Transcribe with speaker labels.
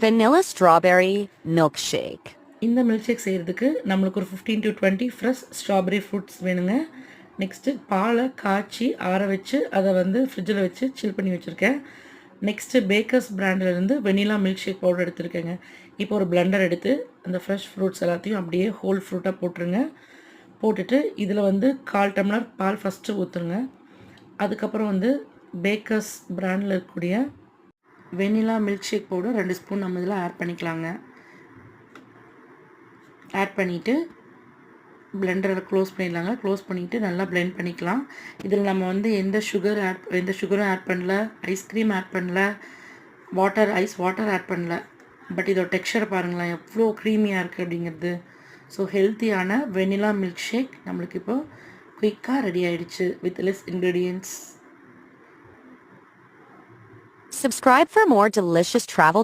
Speaker 1: vanilla strawberry milkshake.
Speaker 2: இந்த milk shake செய்கிறதுக்கு நம்மளுக்கு ஒரு 15 to 20 ஃப்ரெஷ் ஸ்ட்ராபெரி ஃப்ரூட்ஸ் வேணுங்க. நெக்ஸ்ட்டு பாலை காய்ச்சி ஆற வச்சு அதை வந்து ஃப்ரிட்ஜில் வச்சு சில் பண்ணி வச்சுருக்கேன். நெக்ஸ்ட்டு பேக்கர்ஸ் பிராண்டிலேருந்து வெனிலா மில்க் ஷேக் பவுடர் எடுத்துருக்கேங்க. இப்போ ஒரு பிளெண்டர் எடுத்து அந்த ஃப்ரெஷ் ஃப்ரூட்ஸ் எல்லாத்தையும் அப்படியே ஹோல் ஃப்ரூட்டாக போட்டுருங்க. போட்டுட்டு இதில் வந்து 1/4 டம்ளர் பால் ஃபஸ்ட்டு ஊற்றுங்க. அதுக்கப்புறம் வந்து பேக்கர்ஸ் பிராண்டில் இருக்கக்கூடிய vanilla milk shake powder 2 spoon நம்ம இதில் ஆட் பண்ணிக்கலாங்க. ஆட் பண்ணிவிட்டு பிளெண்டரை க்ளோஸ் பண்ணிடலாங்க. க்ளோஸ் பண்ணிவிட்டு நல்லா பிளெண்ட் பண்ணிக்கலாம். இதில் நம்ம வந்து எந்த சுகரும் ஆட் பண்ணல, ஐஸ்கிரீம் ஆட் பண்ணல, வாட்டர் ஆட் பண்ணல. பட் இதோட டெக்ஸ்சர் பாருங்களேன் எவ்வளோ க்ரீமியாக இருக்குது அப்படிங்கிறது. ஸோ ஹெல்த்தியான வெனிலா மில்க் ஷேக் நம்மளுக்கு இப்போ குயிக்காக ரெடி ஆகிடுச்சு with less ingredients.
Speaker 1: Subscribe for more delicious travel